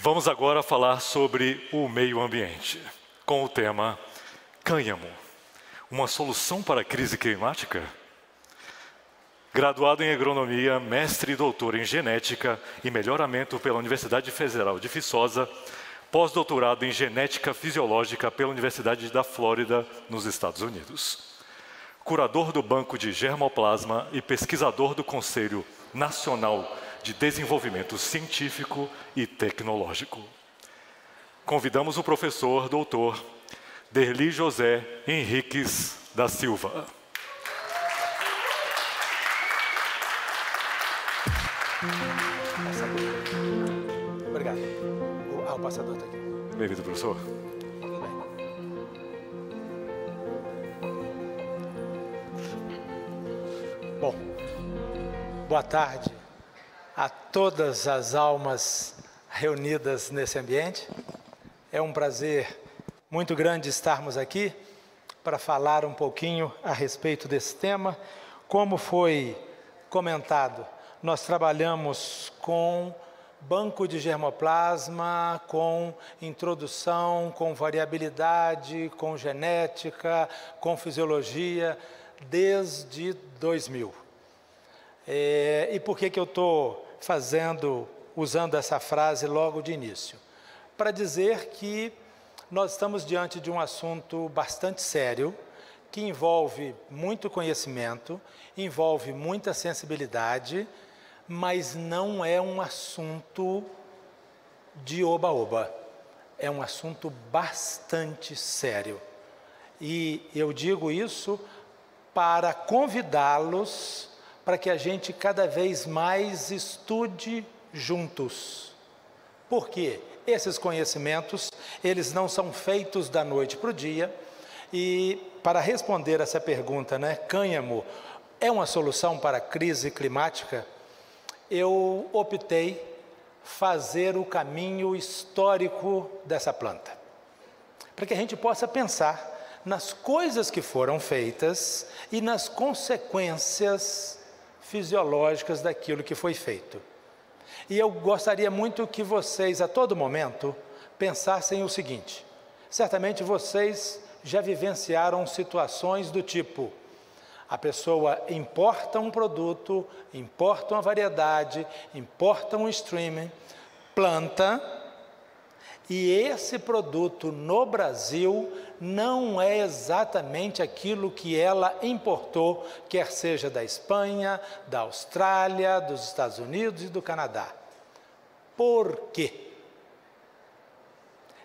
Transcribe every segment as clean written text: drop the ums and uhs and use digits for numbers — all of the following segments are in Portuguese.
Vamos agora falar sobre o meio ambiente, com o tema Cânhamo, uma solução para a crise climática? Graduado em agronomia, mestre e doutor em genética e melhoramento pela Universidade Federal de Viçosa, pós-doutorado em genética fisiológica pela Universidade da Flórida, nos Estados Unidos. Curador do Banco de Germoplasma e pesquisador do Conselho Nacional de Desenvolvimento Científico e Tecnológico. Convidamos o professor doutor Derli José Henriques da Silva. Obrigado. O passador está aqui. Bem-vindo, professor. Tudo bem. Bom, boa tarde a todas as almas reunidas nesse ambiente. É um prazer muito grande estarmos aqui para falar um pouquinho a respeito desse tema. Como foi comentado, nós trabalhamos com banco de germoplasma, com introdução, com variabilidade, com genética, com fisiologia, desde 2000. E por que eu estou usando essa frase logo de início? Para dizer que nós estamos diante de um assunto bastante sério, que envolve muito conhecimento, envolve muita sensibilidade, mas não é um assunto de oba-oba. É um assunto bastante sério. E eu digo isso para convidá-los para que a gente cada vez mais estude juntos. Por quê? Esses conhecimentos, eles não são feitos da noite para o dia. E para responder essa pergunta, cânhamo é uma solução para a crise climática? Eu optei fazer o caminho histórico dessa planta, para que a gente possa pensar nas coisas que foram feitas e nas consequências fisiológicas daquilo que foi feito. E eu gostaria muito que vocês, a todo momento, pensassem o seguinte: certamente vocês já vivenciaram situações do tipo: a pessoa importa um produto, importa uma variedade, importa um streaming, planta, e esse produto no Brasil não é exatamente aquilo que ela importou, quer seja da Espanha, da Austrália, dos Estados Unidos e do Canadá. Por quê?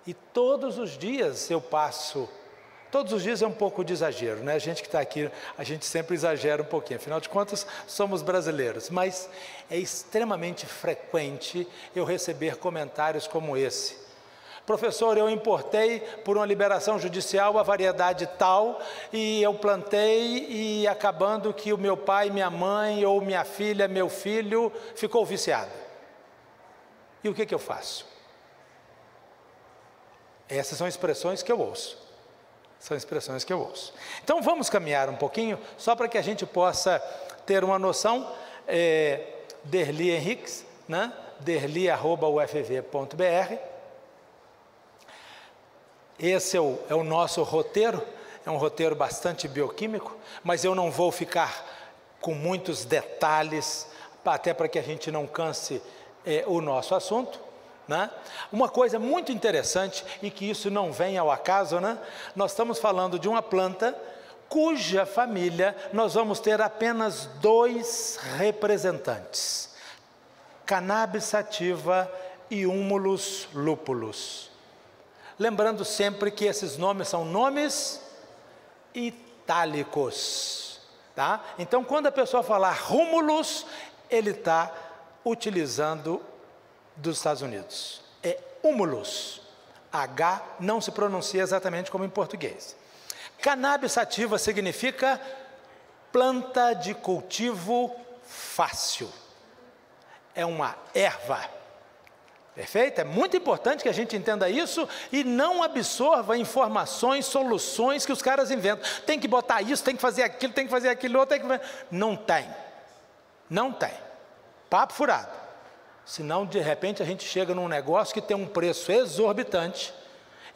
E todos os dias eu passo... Todos os dias é um pouco de exagero, A gente que está aqui, a gente sempre exagera um pouquinho, afinal de contas, somos brasileiros. Mas é extremamente frequente eu receber comentários como esse: professor, eu importei por uma liberação judicial a variedade tal, e eu plantei, e acabando que o meu pai, minha mãe, ou minha filha, meu filho, ficou viciado. E o que eu faço? Essas são expressões que eu ouço. Então vamos caminhar um pouquinho, só para que a gente possa ter uma noção. Derli Henriques, derli@ufv.br. Esse é o nosso roteiro, é um roteiro bastante bioquímico, mas eu não vou ficar com muitos detalhes, até para que a gente não canse o nosso assunto. Uma coisa muito interessante, e que isso não vem ao acaso, nós estamos falando de uma planta cuja família nós vamos ter apenas 2 representantes: Cannabis sativa e Humulus lupulus. Lembrando sempre que esses nomes são nomes itálicos, Então, quando a pessoa falar Humulus, ele está utilizando dos Estados Unidos. É Humulus. H não se pronuncia exatamente como em português. Cannabis sativa significa planta de cultivo fácil. É uma erva. Perfeito? É muito importante que a gente entenda isso e não absorva informações, soluções que os caras inventam. Tem que botar isso, tem que fazer aquilo, tem que fazer aquilo outro. Não tem. Não tem. Papo furado. Senão, de repente, a gente chega num negócio que tem um preço exorbitante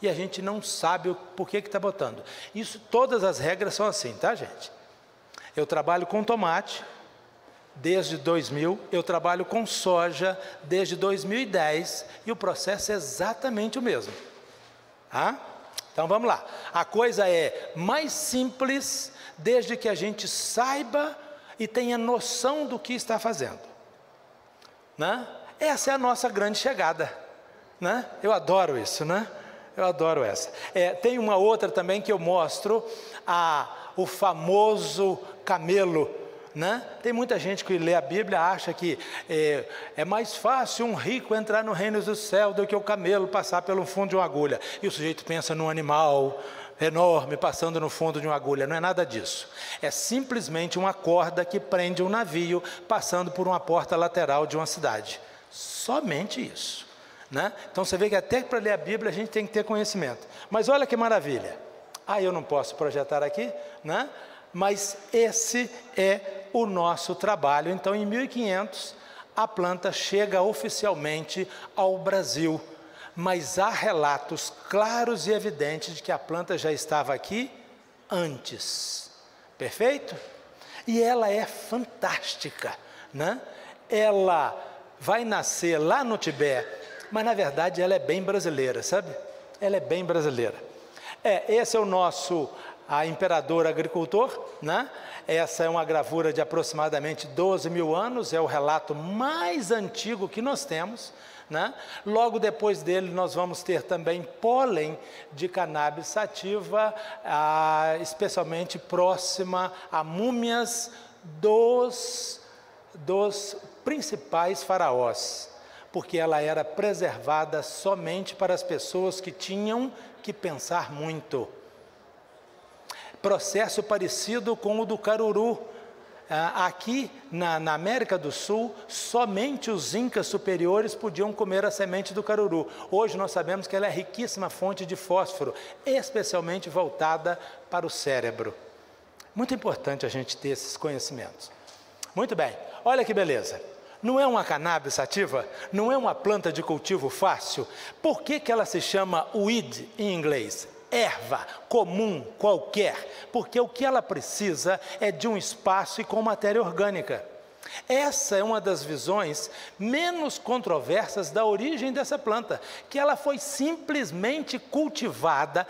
e a gente não sabe por que está botando. Isso, todas as regras são assim, tá, gente? Eu trabalho com tomate desde 2000, eu trabalho com soja desde 2010 e o processo é exatamente o mesmo. Tá? Então vamos lá. A coisa é mais simples desde que a gente saiba e tenha noção do que está fazendo. Né? Essa é a nossa grande chegada. Né? Eu adoro isso, né? Eu adoro essa. Tem uma outra também que eu mostro, o famoso camelo. Né? Tem muita gente que lê a Bíblia, acha que é mais fácil um rico entrar no reino do céu do que o camelo passar pelo fundo de uma agulha. E o sujeito pensa num animal enorme passando no fundo de uma agulha. Não é nada disso. É simplesmente uma corda que prende um navio passando por uma porta lateral de uma cidade. Somente isso. Né? Então você vê que até para ler a Bíblia a gente tem que ter conhecimento. Mas olha que maravilha. Eu não posso projetar aqui, né? Mas esse é o nosso trabalho. Então, em 1500, a planta chega oficialmente ao Brasil. Mas há relatos claros e evidentes de que a planta já estava aqui antes. Perfeito? E ela é fantástica, né? Ela vai nascer lá no Tibete, mas na verdade ela é bem brasileira, sabe? Ela é bem brasileira. Esse é o nosso imperador agricultor, né? Essa é uma gravura de aproximadamente 12 mil anos, é o relato mais antigo que nós temos, né? Logo depois dele nós vamos ter também pólen de cannabis sativa, especialmente próxima a múmias dos principais faraós, porque ela era preservada somente para as pessoas que tinham que pensar muito. Processo parecido com o do caruru. Aqui na América do Sul, somente os incas superiores podiam comer a semente do caruru. Hoje nós sabemos que ela é riquíssima fonte de fósforo, especialmente voltada para o cérebro. Muito importante a gente ter esses conhecimentos. Muito bem, olha que beleza. Não é uma cannabis sativa? Não é uma planta de cultivo fácil? Por que ela se chama weed em inglês? Erva, comum, qualquer. Porque o que ela precisa é de um espaço e com matéria orgânica. Essa é uma das visões menos controversas da origem dessa planta, que ela foi simplesmente cultivada,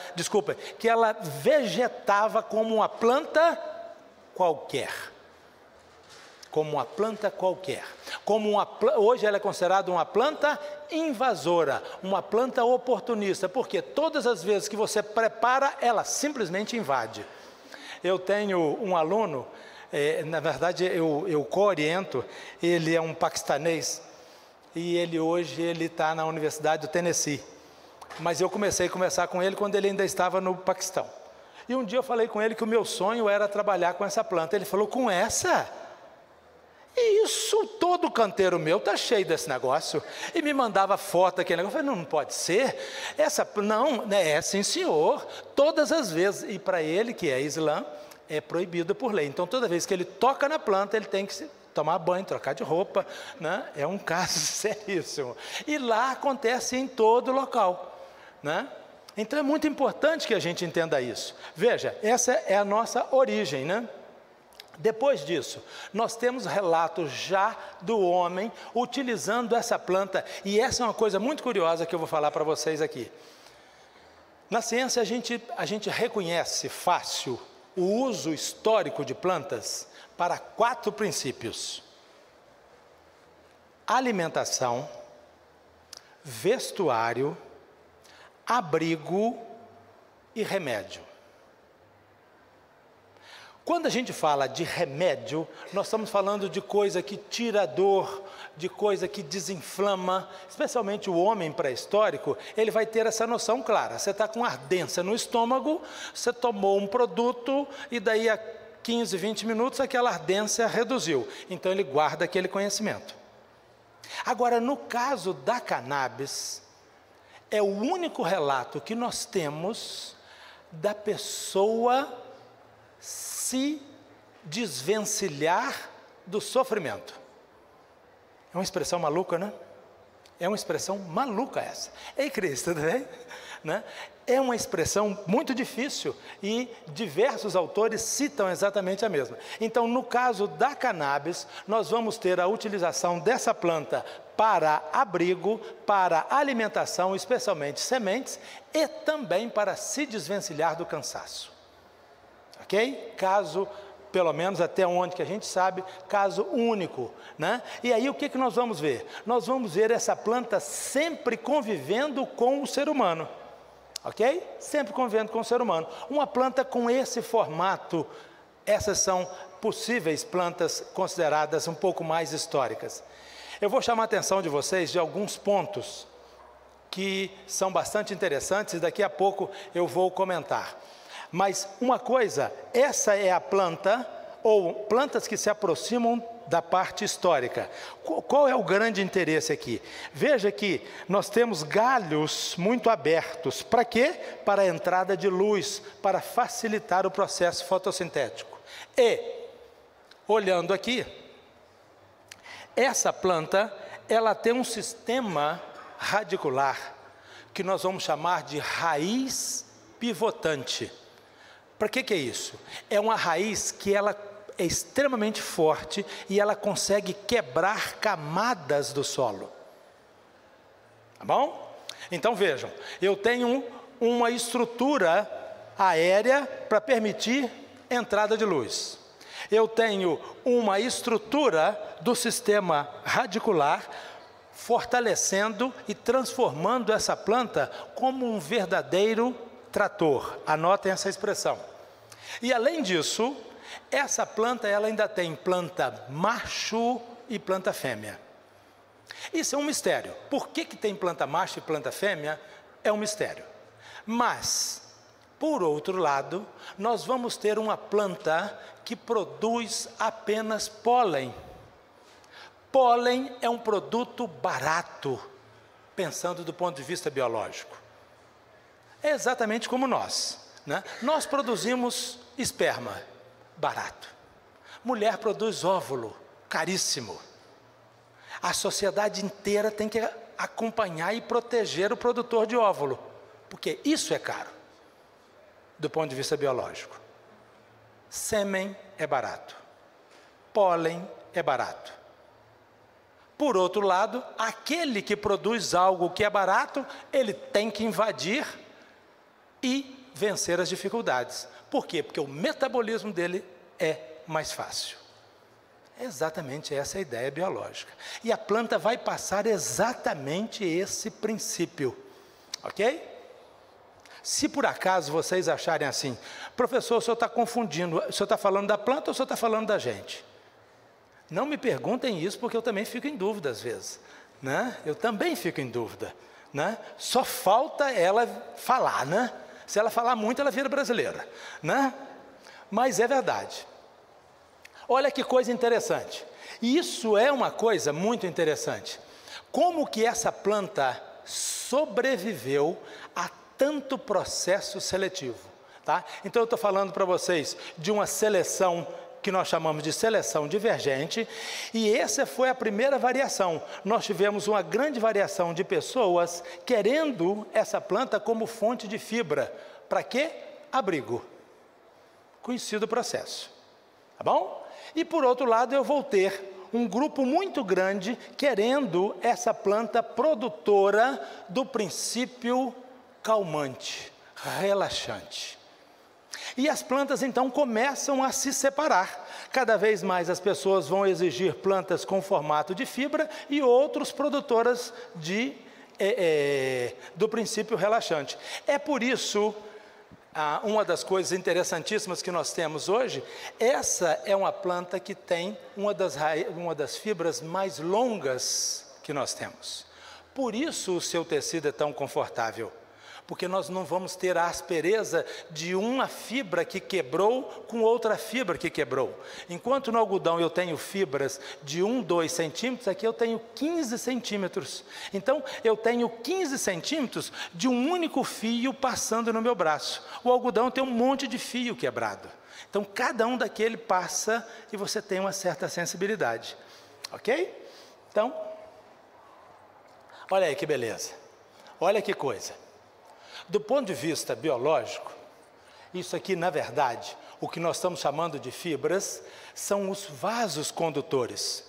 que ela vegetava como uma planta qualquer. Como uma planta qualquer. Hoje ela é considerada uma planta invasora, uma planta oportunista, porque todas as vezes que você prepara, ela simplesmente invade. Eu tenho um aluno, na verdade eu co-oriento, ele é um paquistanês, e hoje ele está na Universidade do Tennessee. Mas eu comecei a conversar com ele quando ele ainda estava no Paquistão. E um dia eu falei com ele que o meu sonho era trabalhar com essa planta. Ele falou, com essa? Isso, todo canteiro meu está cheio desse negócio. E me mandava foto daquele negócio. Eu falei, não pode ser. Não, sim senhor. Todas as vezes. E para ele, que é Islã, é proibido por lei. Então toda vez que ele toca na planta, ele tem que tomar banho, trocar de roupa, né? É um caso seríssimo. E lá acontece em todo local, né? Então é muito importante que a gente entenda isso. Veja, essa é a nossa origem, né? Depois disso, nós temos relatos já do homem utilizando essa planta, e essa é uma coisa muito curiosa que eu vou falar para vocês aqui. Na ciência, a gente reconhece fácil o uso histórico de plantas para 4 princípios: alimentação, vestuário, abrigo e remédio. Quando a gente fala de remédio, nós estamos falando de coisa que tira a dor, de coisa que desinflama, especialmente o homem pré-histórico, ele vai ter essa noção clara. Você está com ardência no estômago, você tomou um produto e daí a 15, 20 minutos aquela ardência reduziu. Então ele guarda aquele conhecimento. Agora, no caso da cannabis, é o único relato que nós temos da pessoa se desvencilhar do sofrimento. É uma expressão maluca, né? É uma expressão maluca essa. Ei, Cris, tudo bem? Né? É uma expressão muito difícil e diversos autores citam exatamente a mesma. Então, no caso da cannabis, nós vamos ter a utilização dessa planta para abrigo, para alimentação, especialmente sementes, e também para se desvencilhar do cansaço. Ok? Caso, pelo menos até onde que a gente sabe, caso único, né? E aí o que nós vamos ver? Nós vamos ver essa planta sempre convivendo com o ser humano. Ok? Sempre convivendo com o ser humano. Uma planta com esse formato, essas são possíveis plantas consideradas um pouco mais históricas. Eu vou chamar a atenção de vocês de alguns pontos que são bastante interessantes e daqui a pouco eu vou comentar. Mas uma coisa, essa é a planta, ou plantas que se aproximam da parte histórica. Qual é o grande interesse aqui? Veja que nós temos galhos muito abertos. Para quê? Para a entrada de luz, para facilitar o processo fotossintético. E, olhando aqui, essa planta, ela tem um sistema radicular, que nós vamos chamar de raiz pivotante. Para que é isso? É uma raiz que ela é extremamente forte e ela consegue quebrar camadas do solo. Tá bom? Então vejam, eu tenho uma estrutura aérea para permitir entrada de luz. Eu tenho uma estrutura do sistema radicular fortalecendo e transformando essa planta como um verdadeiro trator. Anotem essa expressão. E além disso, essa planta ela ainda tem planta macho e planta fêmea. Isso é um mistério. Por que tem planta macho e planta fêmea? É um mistério. Mas, por outro lado, nós vamos ter uma planta que produz apenas pólen. Pólen é um produto barato, pensando do ponto de vista biológico. É exatamente como nós, né? Nós produzimos esperma, barato. Mulher produz óvulo, caríssimo. A sociedade inteira tem que acompanhar e proteger o produtor de óvulo, porque isso é caro, do ponto de vista biológico. Sêmen é barato, pólen é barato. Por outro lado, aquele que produz algo que é barato, ele tem que invadir e vencer as dificuldades. Por quê? Porque o metabolismo dele é mais fácil. É exatamente essa a ideia biológica. E a planta vai passar exatamente esse princípio. Ok? Se por acaso vocês acharem assim, professor, o senhor está confundindo, o senhor está falando da planta ou o senhor está falando da gente? Não me perguntem isso, porque eu também fico em dúvida às vezes, né? Eu também fico em dúvida, né? Só falta ela falar, né? Se ela falar muito, ela vira brasileira, né? Mas é verdade. Olha que coisa interessante. Isso é uma coisa muito interessante. Como que essa planta sobreviveu a tanto processo seletivo, tá? Então eu estou falando para vocês de uma seleção que nós chamamos de seleção divergente, e essa foi a primeira variação. Nós tivemos uma grande variação de pessoas querendo essa planta como fonte de fibra. Para quê? Abrigo. Conhecido o processo. Tá bom? E por outro lado eu vou ter um grupo muito grande querendo essa planta produtora do princípio calmante, relaxante. E as plantas então começam a se separar. Cada vez mais as pessoas vão exigir plantas com formato de fibra e outros produtoras do princípio relaxante. É por isso, uma das coisas interessantíssimas que nós temos hoje, essa é uma planta que tem uma das fibras mais longas que nós temos. Por isso o seu tecido é tão confortável. Porque nós não vamos ter a aspereza de uma fibra que quebrou com outra fibra que quebrou. Enquanto no algodão eu tenho fibras de 1, 2 centímetros, aqui eu tenho 15 centímetros. Então, eu tenho 15 centímetros de um único fio passando no meu braço. O algodão tem um monte de fio quebrado. Então, cada um daquele passa e você tem uma certa sensibilidade. Ok? Então, Olha aí que beleza. Olha que coisa. Do ponto de vista biológico, isso aqui, na verdade, o que nós estamos chamando de fibras, são os vasos condutores.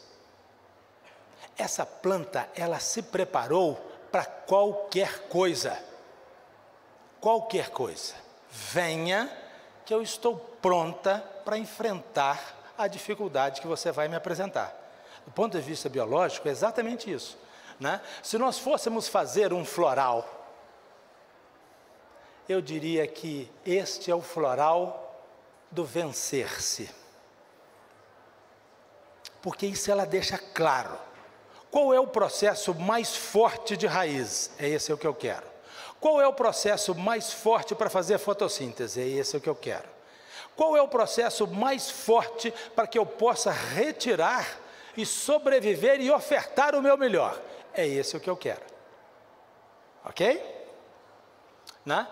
Essa planta, ela se preparou para qualquer coisa. Qualquer coisa. Venha, que eu estou pronta para enfrentar a dificuldade que você vai me apresentar. Do ponto de vista biológico, é exatamente isso, né? Se nós fôssemos fazer um floral, eu diria que este é o floral do vencer-se. Porque isso ela deixa claro. Qual é o processo mais forte de raiz? É esse o que eu quero. Qual é o processo mais forte para fazer fotossíntese? É esse o que eu quero. Qual é o processo mais forte para que eu possa retirar e sobreviver e ofertar o meu melhor? É esse o que eu quero. Ok? Né?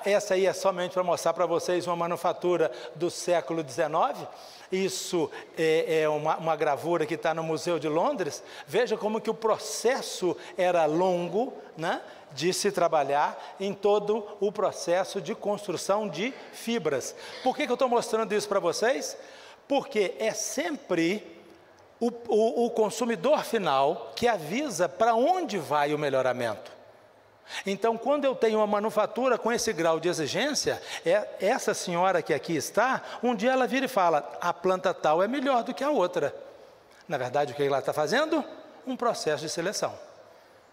Essa aí é somente para mostrar para vocês uma manufatura do século XIX. Isso é uma gravura que está no Museu de Londres. Veja como que o processo era longo, né, de se trabalhar em todo o processo de construção de fibras. Por que eu estou mostrando isso para vocês? Porque é sempre o consumidor final que avisa para onde vai o melhoramento. Então, quando eu tenho uma manufatura com esse grau de exigência, essa senhora que aqui está, um dia ela vira e fala, a planta tal é melhor do que a outra. Na verdade, o que ela está fazendo? Um processo de seleção.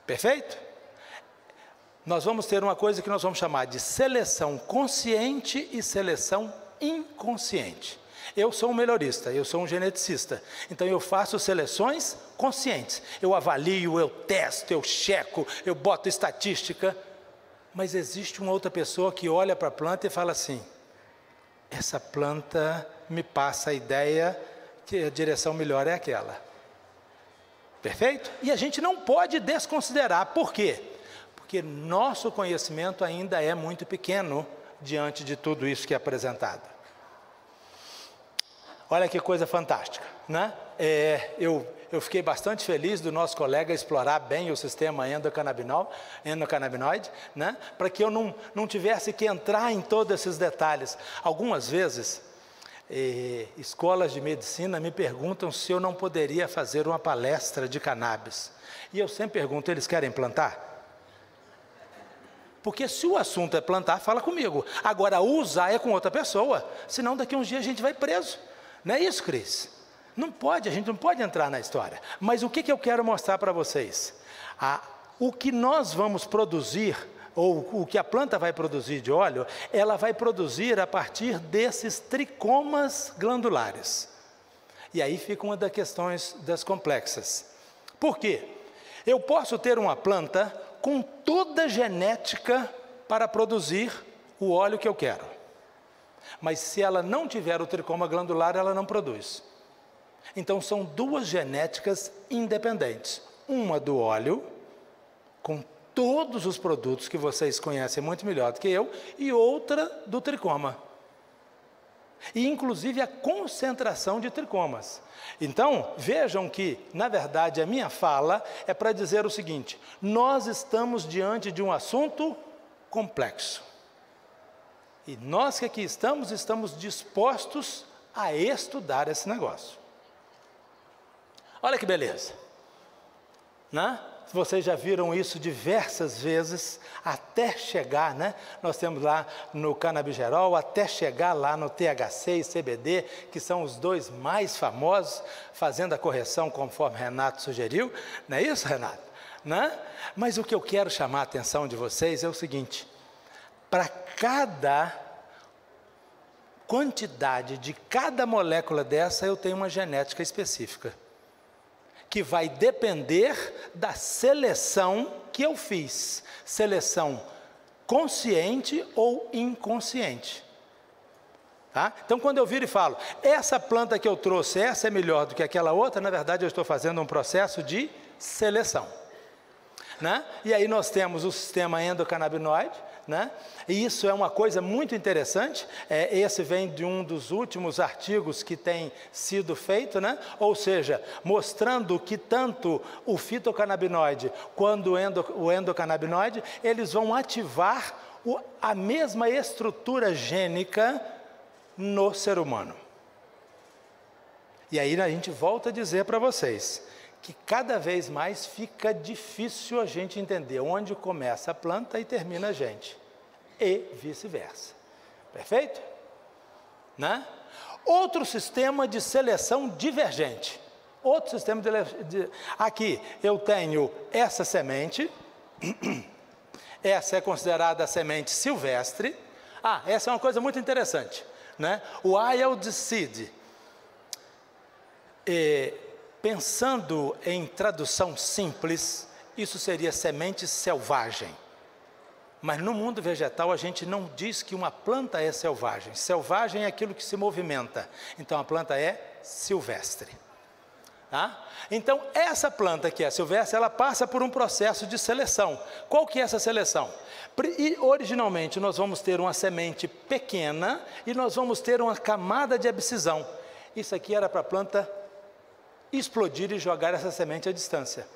Perfeito? Nós vamos ter uma coisa que nós vamos chamar de seleção consciente e seleção inconsciente. Eu sou um melhorista, eu sou um geneticista, então eu faço seleções conscientes. Eu avalio, eu testo, eu checo, eu boto estatística. Mas existe uma outra pessoa que olha para a planta e fala assim, essa planta me passa a ideia que a direção melhor é aquela. Perfeito? E a gente não pode desconsiderar. Por quê? Porque nosso conhecimento ainda é muito pequeno diante de tudo isso que é apresentado. Olha que coisa fantástica, né? Eu fiquei bastante feliz do nosso colega explorar bem o sistema endocannabinoide, né? Para que eu não tivesse que entrar em todos esses detalhes. Algumas vezes, escolas de medicina me perguntam se eu não poderia fazer uma palestra de cannabis. E eu sempre pergunto, eles querem plantar? Porque se o assunto é plantar, fala comigo. Agora, usar é com outra pessoa, senão daqui a uns dias a gente vai preso. Não é isso, Cris? Não pode, a gente não pode entrar na história. Mas o que eu quero mostrar para vocês? O que nós vamos produzir, ou o que a planta vai produzir de óleo, ela vai produzir a partir desses tricomas glandulares. E aí fica uma das questões das complexas. Por quê? Eu posso ter uma planta com toda a genética para produzir o óleo que eu quero. Mas se ela não tiver o tricoma glandular, ela não produz. Então são duas genéticas independentes. Uma do óleo, com todos os produtos que vocês conhecem muito melhor do que eu, e outra do tricoma. E inclusive a concentração de tricomas. Então, vejam que, na verdade, a minha fala é para dizer o seguinte, nós estamos diante de um assunto complexo. E nós que aqui estamos dispostos a estudar esse negócio. Olha que beleza, né? Vocês já viram isso diversas vezes, até chegar, né? Nós temos lá no canabigerol, até chegar lá no THC e CBD, que são os dois mais famosos, fazendo a correção conforme Renato sugeriu. Não é isso, Renato? Né? Mas o que eu quero chamar a atenção de vocês é o seguinte, para cada quantidade de cada molécula dessa, eu tenho uma genética específica, que vai depender da seleção que eu fiz, seleção consciente ou inconsciente. Tá? Então, quando eu viro e falo, essa planta que eu trouxe, essa é melhor do que aquela outra, na verdade eu estou fazendo um processo de seleção. Né? E aí nós temos o sistema endocannabinoide, né? E isso é uma coisa muito interessante. Esse vem de um dos últimos artigos que tem sido feito, né? Ou seja, mostrando que tanto o fitocannabinoide quanto o endocannabinoide, eles vão ativar a mesma estrutura gênica no ser humano. E aí a gente volta a dizer para vocês que cada vez mais fica difícil a gente entender onde começa a planta e termina a gente, e vice-versa. Perfeito? Né? Outro sistema de seleção divergente. Outro sistema aqui eu tenho essa semente, essa é considerada a semente silvestre. Essa é uma coisa muito interessante, né? O wild seed. Pensando em tradução simples, isso seria semente selvagem. Mas no mundo vegetal a gente não diz que uma planta é selvagem. Selvagem é aquilo que se movimenta. Então a planta é silvestre. Tá? Então essa planta que é silvestre, ela passa por um processo de seleção. Qual que é essa seleção? Originalmente nós vamos ter uma semente pequena e nós vamos ter uma camada de abscisão. Isso aqui era para a planta explodir e jogar essa semente à distância.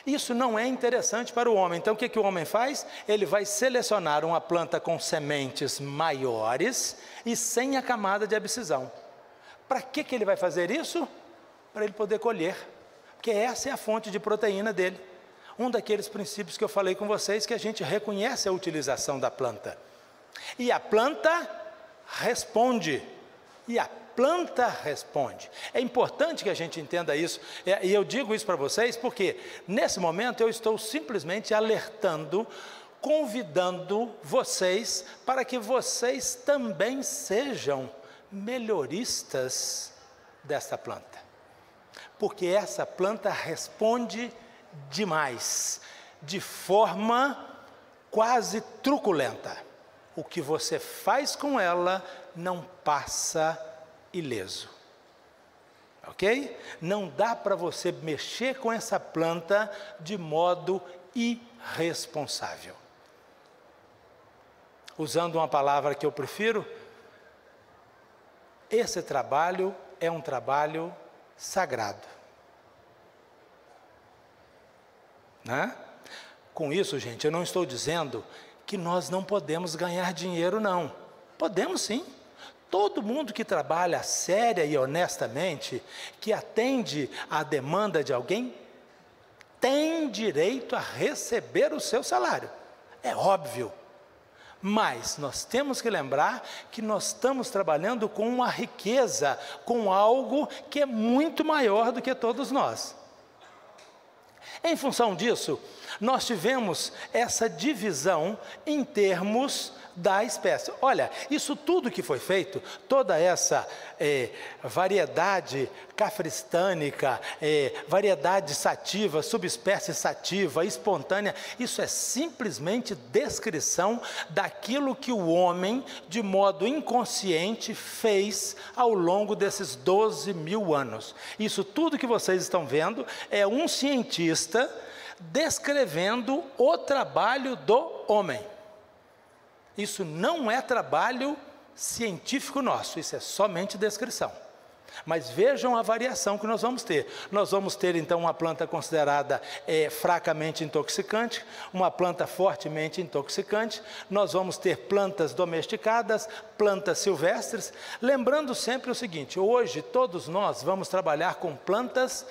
Isso não é interessante para o homem. Então o que o homem faz? Ele vai selecionar uma planta com sementes maiores e sem a camada de abscisão. Para que ele vai fazer isso? Para ele poder colher, porque essa é a fonte de proteína dele. Um daqueles princípios que eu falei com vocês, que a gente reconhece a utilização da planta. E a planta responde. É importante que a gente entenda isso, e eu digo isso para vocês porque nesse momento eu estou simplesmente alertando, convidando vocês para que vocês também sejam melhoristas desta planta, porque essa planta responde demais, de forma quase truculenta. O que você faz com ela não passa ileso, ok? Não dá para você mexer com essa planta de modo irresponsável. Usando uma palavra que eu prefiro, esse trabalho é um trabalho sagrado, né? Com isso, gente, eu não estou dizendo que nós não podemos ganhar dinheiro, não. Podemos sim. Todo mundo que trabalha séria e honestamente, que atende à demanda de alguém, tem direito a receber o seu salário. É óbvio. Mas nós temos que lembrar que nós estamos trabalhando com uma riqueza, com algo que é muito maior do que todos nós. Em função disso, nós tivemos essa divisão em termos da espécie. Olha, isso tudo que foi feito, toda essa variedade cafristânica, variedade sativa, subespécie sativa, espontânea, isso é simplesmente descrição daquilo que o homem, de modo inconsciente, fez ao longo desses 12 mil anos. Isso tudo que vocês estão vendo é um cientista descrevendo o trabalho do homem. Isso não é trabalho científico nosso, isso é somente descrição. Mas vejam a variação que nós vamos ter. Nós vamos ter então uma planta considerada fracamente intoxicante, uma planta fortemente intoxicante, nós vamos ter plantas domesticadas, plantas silvestres. Lembrando sempre o seguinte, hoje todos nós vamos trabalhar com plantas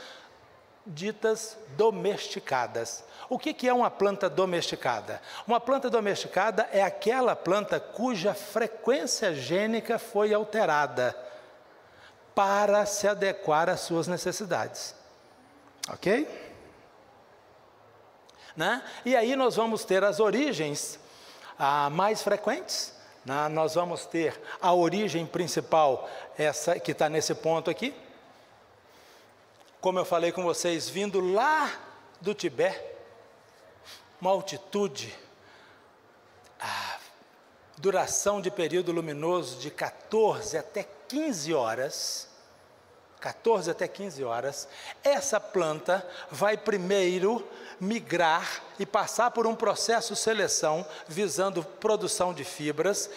ditas domesticadas. O que é uma planta domesticada? Uma planta domesticada é aquela planta cuja frequência gênica foi alterada para se adequar às suas necessidades. Ok? Né? E aí nós vamos ter as origens mais frequentes. Nós vamos ter a origem principal, essa que está nesse ponto aqui. Como eu falei com vocês, vindo lá do Tibete, uma altitude, duração de período luminoso de 14 até 15 horas, 14 até 15 horas, essa planta vai primeiro migrar e passar por um processo de seleção visando produção de fibras,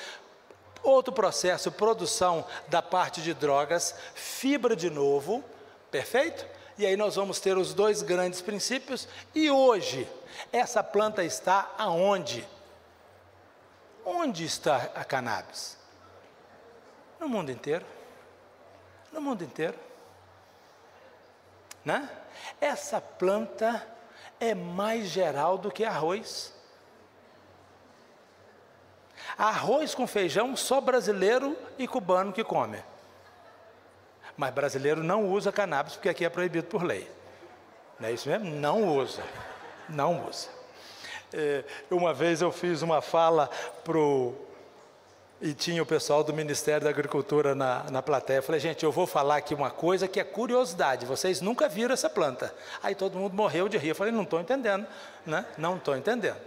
outro processo, produção da parte de drogas, fibra de novo, perfeito? E aí nós vamos ter os dois grandes princípios. E hoje, essa planta está aonde? Onde está a cannabis? No mundo inteiro. No mundo inteiro. Né? Essa planta é mais geral do que arroz. Arroz com feijão, só brasileiro e cubano que come. Mas brasileiro não usa cannabis, porque aqui é proibido por lei. Não é isso mesmo? Não usa. Não usa. Uma vez eu fiz uma fala e tinha o pessoal do Ministério da Agricultura na plateia. Eu falei, gente, eu vou falar aqui uma coisa que é curiosidade. Vocês nunca viram essa planta. Aí todo mundo morreu de rir. Eu falei, não estou entendendo. Né? Não estou entendendo.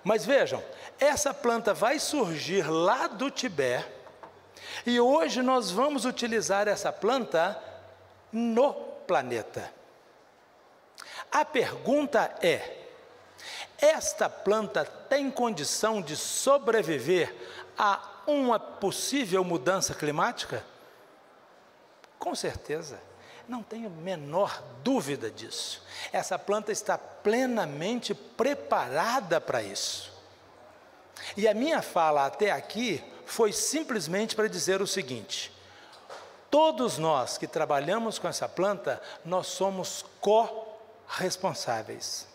Mas vejam, essa planta vai surgir lá do Tibete. E hoje nós vamos utilizar essa planta no planeta. A pergunta é: esta planta tem condição de sobreviver a uma possível mudança climática? Com certeza, não tenho a menor dúvida disso. Essa planta está plenamente preparada para isso. E a minha fala até aqui foi simplesmente para dizer o seguinte: todos nós que trabalhamos com essa planta, nós somos corresponsáveis.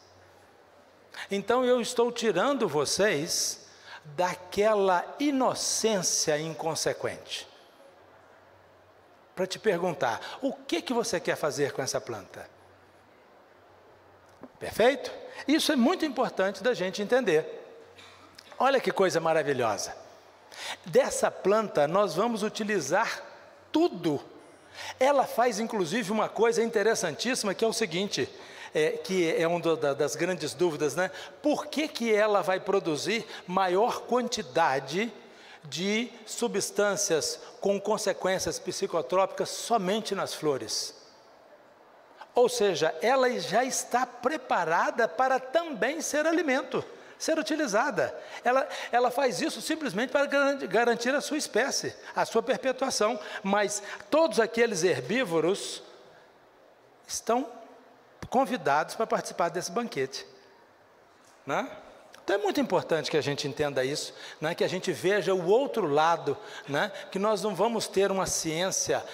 Então eu estou tirando vocês daquela inocência inconsequente. Para te perguntar, o que você quer fazer com essa planta? Perfeito? Isso é muito importante da gente entender. Olha que coisa maravilhosa. Dessa planta nós vamos utilizar tudo. Ela faz inclusive uma coisa interessantíssima, que é o seguinte, que é uma das grandes dúvidas, né? Por que ela vai produzir maior quantidade de substâncias com consequências psicotrópicas somente nas flores? Ou seja, ela já está preparada para também ser alimento, ser utilizada. Ela faz isso simplesmente para garantir a sua espécie, a sua perpetuação. Mas todos aqueles herbívoros estão convidados para participar desse banquete. Né? Então é muito importante que a gente entenda isso, né? Que a gente veja o outro lado, né? Que nós não vamos ter uma ciência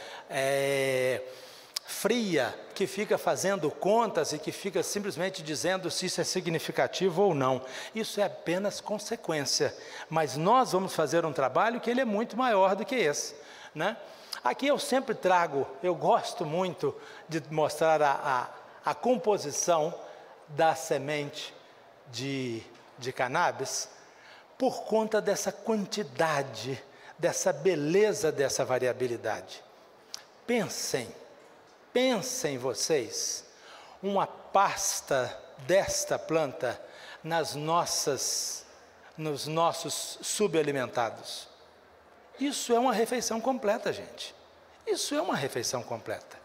fria, que fica fazendo contas e que fica simplesmente dizendo se isso é significativo ou não. Isso é apenas consequência, mas nós vamos fazer um trabalho que ele é muito maior do que esse, né? Aqui eu sempre trago, eu gosto muito de mostrar a composição da semente de cannabis, por conta dessa quantidade, dessa beleza, dessa variabilidade. Pensem vocês, uma pasta desta planta nos nossos subalimentados. Isso é uma refeição completa, gente. Isso é uma refeição completa.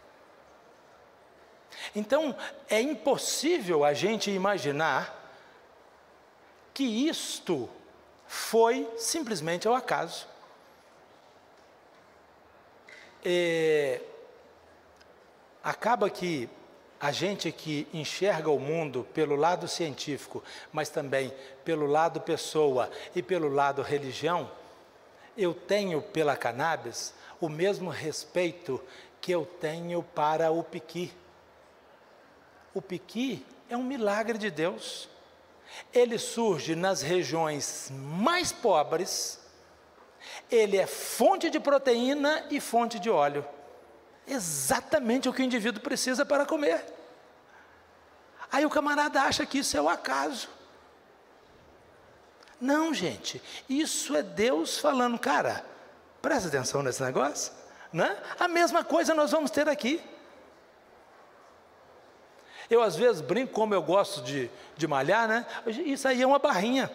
Então, é impossível a gente imaginar que isto foi simplesmente ao acaso. Acaba que a gente que enxerga o mundo pelo lado científico, mas também pelo lado pessoa e pelo lado religião, eu tenho pela cannabis o mesmo respeito que eu tenho para o piqui. O piqui é um milagre de Deus. Ele surge nas regiões mais pobres, ele é fonte de proteína e fonte de óleo. Exatamente o que o indivíduo precisa para comer. Aí o camarada acha que isso é o acaso. Não, gente, isso é Deus falando, cara, presta atenção nesse negócio, né? A mesma coisa nós vamos ter aqui. Eu às vezes brinco, como eu gosto de malhar, né? Isso aí é uma barrinha.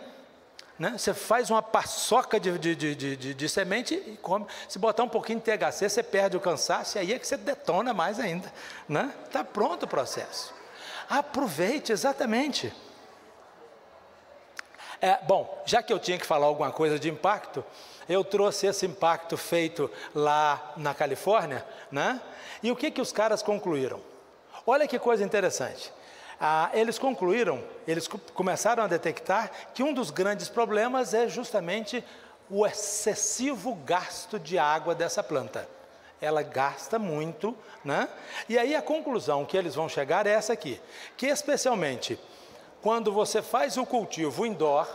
né? Você faz uma paçoca de semente e come. Se botar um pouquinho de THC, você perde o cansaço e aí é que você detona mais ainda, né? Está pronto o processo. Aproveite, exatamente. Bom, já que eu tinha que falar alguma coisa de impacto, eu trouxe esse impacto feito lá na Califórnia, né? E o que os caras concluíram? Olha que coisa interessante. Eles concluíram, eles começaram a detectar que um dos grandes problemas é justamente o excessivo gasto de água dessa planta. Ela gasta muito, né? E aí a conclusão que eles vão chegar é essa aqui, que especialmente quando você faz o cultivo indoor,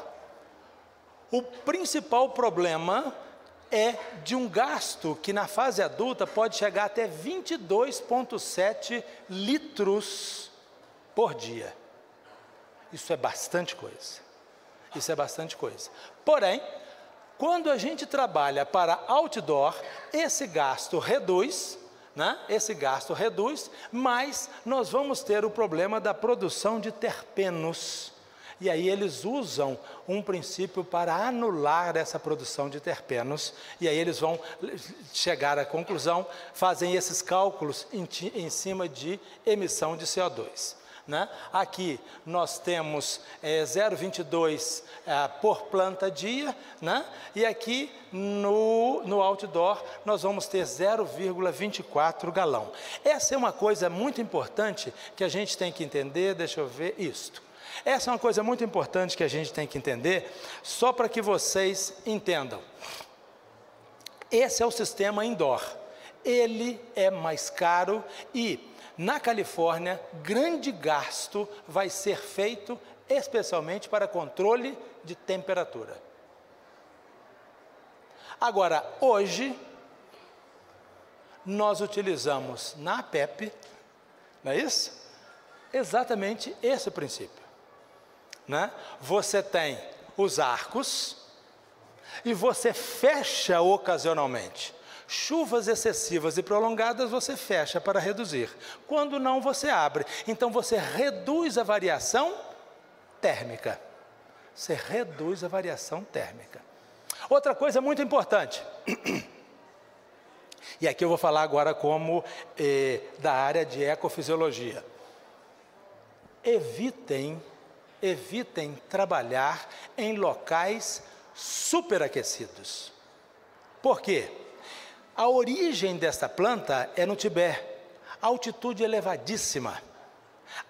o principal problema é de um gasto que na fase adulta pode chegar até 22,7 litros por dia. Isso é bastante coisa. Isso é bastante coisa. Porém, quando a gente trabalha para outdoor, esse gasto reduz, né? Esse gasto reduz, mas nós vamos ter o problema da produção de terpenos. E aí eles usam um princípio para anular essa produção de terpenos. E aí eles vão chegar à conclusão, fazem esses cálculos em cima de emissão de CO2. Né? Aqui nós temos 0,22 por planta dia, né? E aqui no outdoor nós vamos ter 0,24 galão. Essa é uma coisa muito importante que a gente tem que entender, deixa eu ver isto. Essa é uma coisa muito importante que a gente tem que entender, só para que vocês entendam. Esse é o sistema indoor. Ele é mais caro e na Califórnia, grande gasto vai ser feito especialmente para controle de temperatura. Agora, hoje, nós utilizamos na APEP, não é isso? Exatamente esse princípio, né? Você tem os arcos e você fecha ocasionalmente. Chuvas excessivas e prolongadas você fecha para reduzir. Quando não, você abre. Então você reduz a variação térmica. Você reduz a variação térmica. Outra coisa muito importante. E aqui eu vou falar agora como da área de ecofisiologia. Evitem trabalhar em locais superaquecidos. Por quê? A origem desta planta é no Tibete, altitude elevadíssima.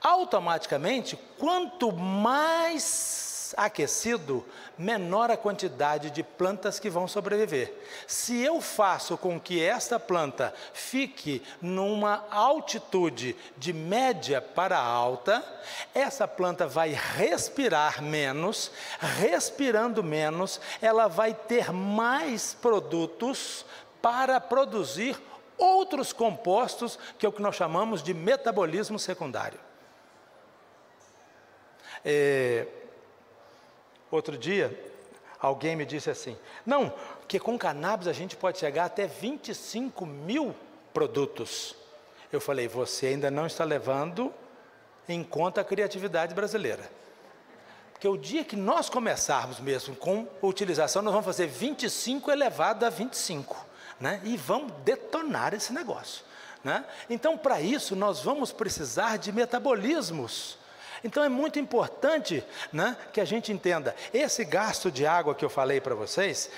Automaticamente, quanto mais aquecido, menor a quantidade de plantas que vão sobreviver. Se eu faço com que esta planta fique numa altitude de média para alta, essa planta vai respirar menos, respirando menos, ela vai ter mais produtos para produzir outros compostos, que é o que nós chamamos de metabolismo secundário. Outro dia, alguém me disse assim, não, que com cannabis a gente pode chegar até 25 mil produtos. Eu falei, você ainda não está levando em conta a criatividade brasileira. Porque o dia que nós começarmos mesmo com a utilização, nós vamos fazer 25 elevado a 25. Né? E vamos detonar esse negócio, né? Então, para isso, nós vamos precisar de metabolismos. Então, é muito importante, né, que a gente entenda. Esse gasto de água que eu falei para vocês,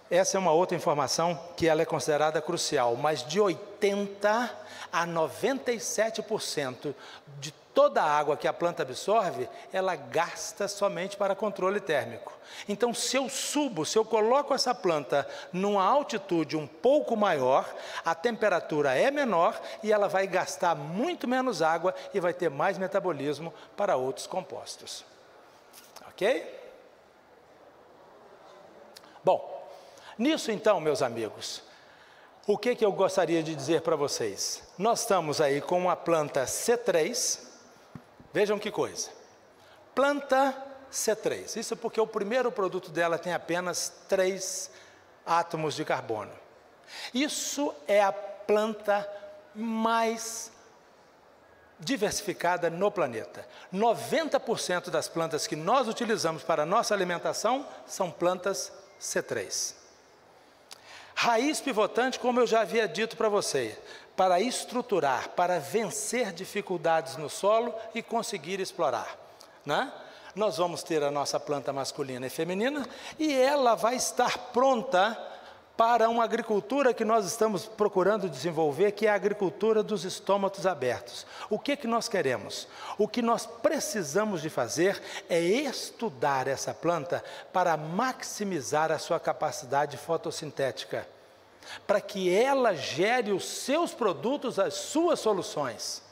essa é uma outra informação que ela é considerada crucial, mas de 80% a 97% de toda a água que a planta absorve, ela gasta somente para controle térmico. Então, se eu coloco essa planta numa altitude um pouco maior, a temperatura é menor e ela vai gastar muito menos água e vai ter mais metabolismo para outros compostos. Ok? Bom, nisso então, meus amigos, o que eu gostaria de dizer para vocês? Nós estamos aí com uma planta C3, vejam que coisa, planta C3, isso porque o primeiro produto dela tem apenas 3 átomos de carbono. Isso é a planta mais diversificada no planeta. 90% das plantas que nós utilizamos para a nossa alimentação são plantas C3. Raiz pivotante, como eu já havia dito para você, para estruturar, para vencer dificuldades no solo e conseguir explorar, né? Nós vamos ter a nossa planta masculina e feminina e ela vai estar pronta para uma agricultura que nós estamos procurando desenvolver, que é a agricultura dos estômatos abertos. O que nós queremos? O que nós precisamos de fazer é estudar essa planta para maximizar a sua capacidade fotossintética, para que ela gere os seus produtos, as suas soluções.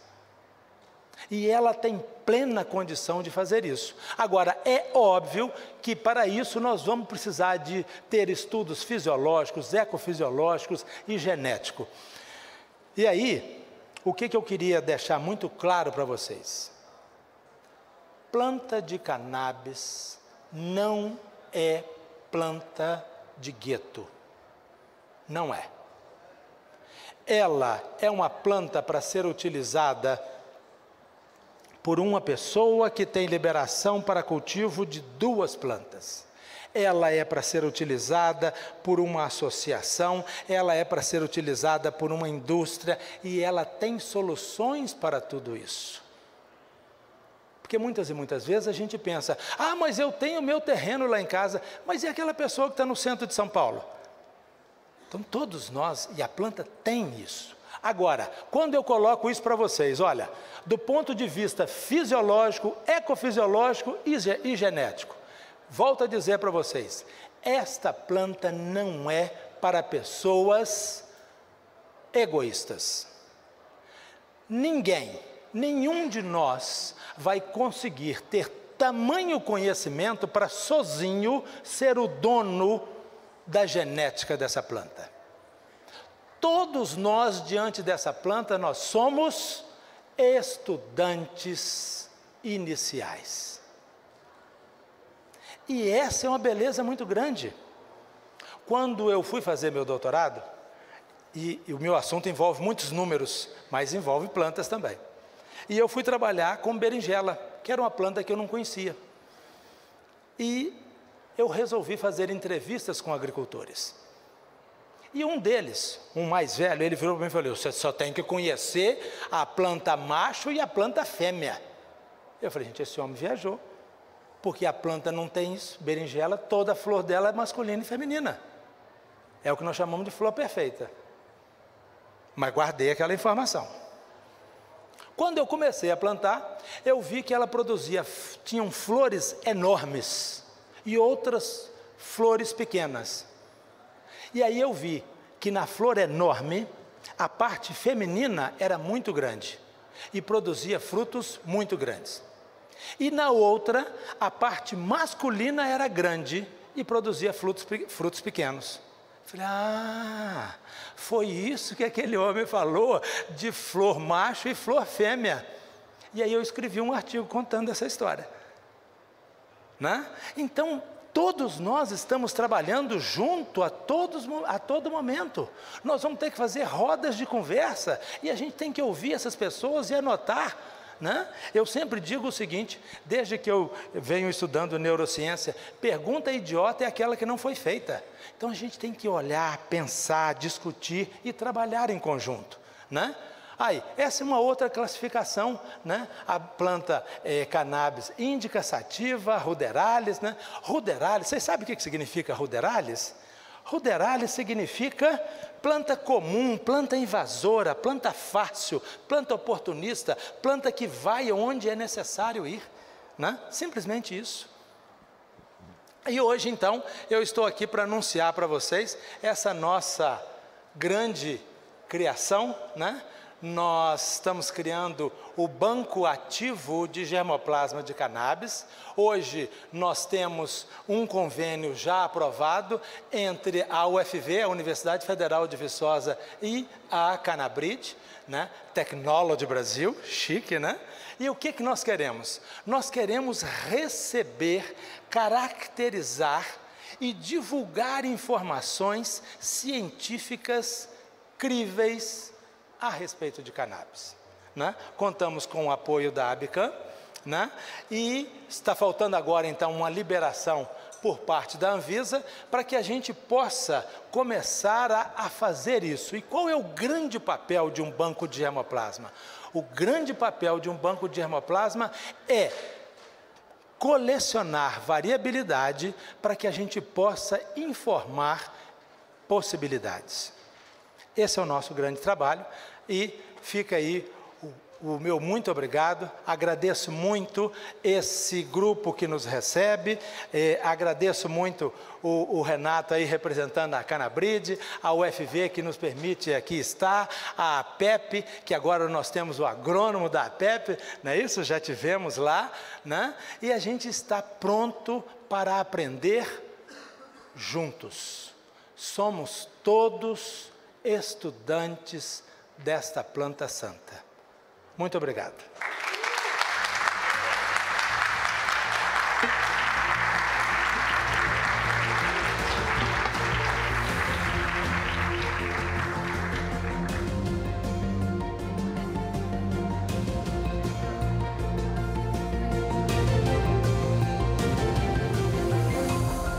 E ela tem plena condição de fazer isso. Agora, é óbvio que para isso nós vamos precisar de ter estudos fisiológicos, ecofisiológicos e genéticos. E aí, o que eu queria deixar muito claro para vocês? Planta de cannabis não é planta de gueto. Não é. Ela é uma planta para ser utilizada por uma pessoa que tem liberação para cultivo de 2 plantas. Ela é para ser utilizada por uma associação, ela é para ser utilizada por uma indústria e ela tem soluções para tudo isso. Porque muitas e muitas vezes a gente pensa, mas eu tenho meu terreno lá em casa, mas e aquela pessoa que está no centro de São Paulo? Então todos nós, e a planta tem isso. Agora, quando eu coloco isso para vocês, olha, do ponto de vista fisiológico, ecofisiológico e genético, volto a dizer para vocês, esta planta não é para pessoas egoístas. Nenhum de nós vai conseguir ter tamanho conhecimento para sozinho ser o dono da genética dessa planta. Todos nós, diante dessa planta, nós somos estudantes iniciais. E essa é uma beleza muito grande. Quando eu fui fazer meu doutorado, e o meu assunto envolve muitos números, mas envolve plantas também. E eu fui trabalhar com berinjela, que era uma planta que eu não conhecia. E eu resolvi fazer entrevistas com agricultores. E um deles, um mais velho, ele virou para mim e falou, você só tem que conhecer a planta macho e a planta fêmea. Eu falei, gente, esse homem viajou, porque a planta não tem isso, berinjela, toda a flor dela é masculina e feminina. É o que nós chamamos de flor perfeita. Mas guardei aquela informação. Quando eu comecei a plantar, eu vi que ela tinham flores enormes e outras flores pequenas. E aí eu vi que na flor enorme, a parte feminina era muito grande e produzia frutos muito grandes. E na outra, a parte masculina era grande e produzia frutos pequenos. Falei, foi isso que aquele homem falou de flor macho e flor fêmea. E aí eu escrevi um artigo contando essa história. Né? Então, todos nós estamos trabalhando junto a todo momento. Nós vamos ter que fazer rodas de conversa e a gente tem que ouvir essas pessoas e anotar. Né? Eu sempre digo o seguinte, desde que eu venho estudando neurociência, pergunta idiota é aquela que não foi feita. Então a gente tem que olhar, pensar, discutir e trabalhar em conjunto. Né? Essa é uma outra classificação, né? A planta cannabis indica sativa, ruderalis, né? Ruderalis, vocês sabem o que significa ruderalis? Ruderalis significa planta comum, planta invasora, planta fácil, planta oportunista, planta que vai onde é necessário ir, né? Simplesmente isso. E hoje, então, eu estou aqui para anunciar para vocês essa nossa grande criação, né? Nós estamos criando o Banco Ativo de Germoplasma de Cannabis. Hoje nós temos um convênio já aprovado entre a UFV, a Universidade Federal de Viçosa, e a Canabrit, né? Technology Brasil, chique, né? E o que nós queremos? Nós queremos receber, caracterizar e divulgar informações científicas críveis a respeito de cannabis. né? Contamos com o apoio da ABICAM, né? E está faltando agora, então, uma liberação por parte da Anvisa, para que a gente possa começar a fazer isso. E qual é o grande papel de um banco de germoplasma? O grande papel de um banco de germoplasma é colecionar variabilidade para que a gente possa informar possibilidades. Esse é o nosso grande trabalho e fica aí o meu muito obrigado, agradeço muito esse grupo que nos recebe, agradeço muito o Renato aí representando a Canabride, a UFV que nos permite aqui estar, a APEP, que agora nós temos o agrônomo da APEP, não é isso? Já tivemos lá, né? E a gente está pronto para aprender juntos. Somos todos estudantes desta planta santa. Muito obrigado.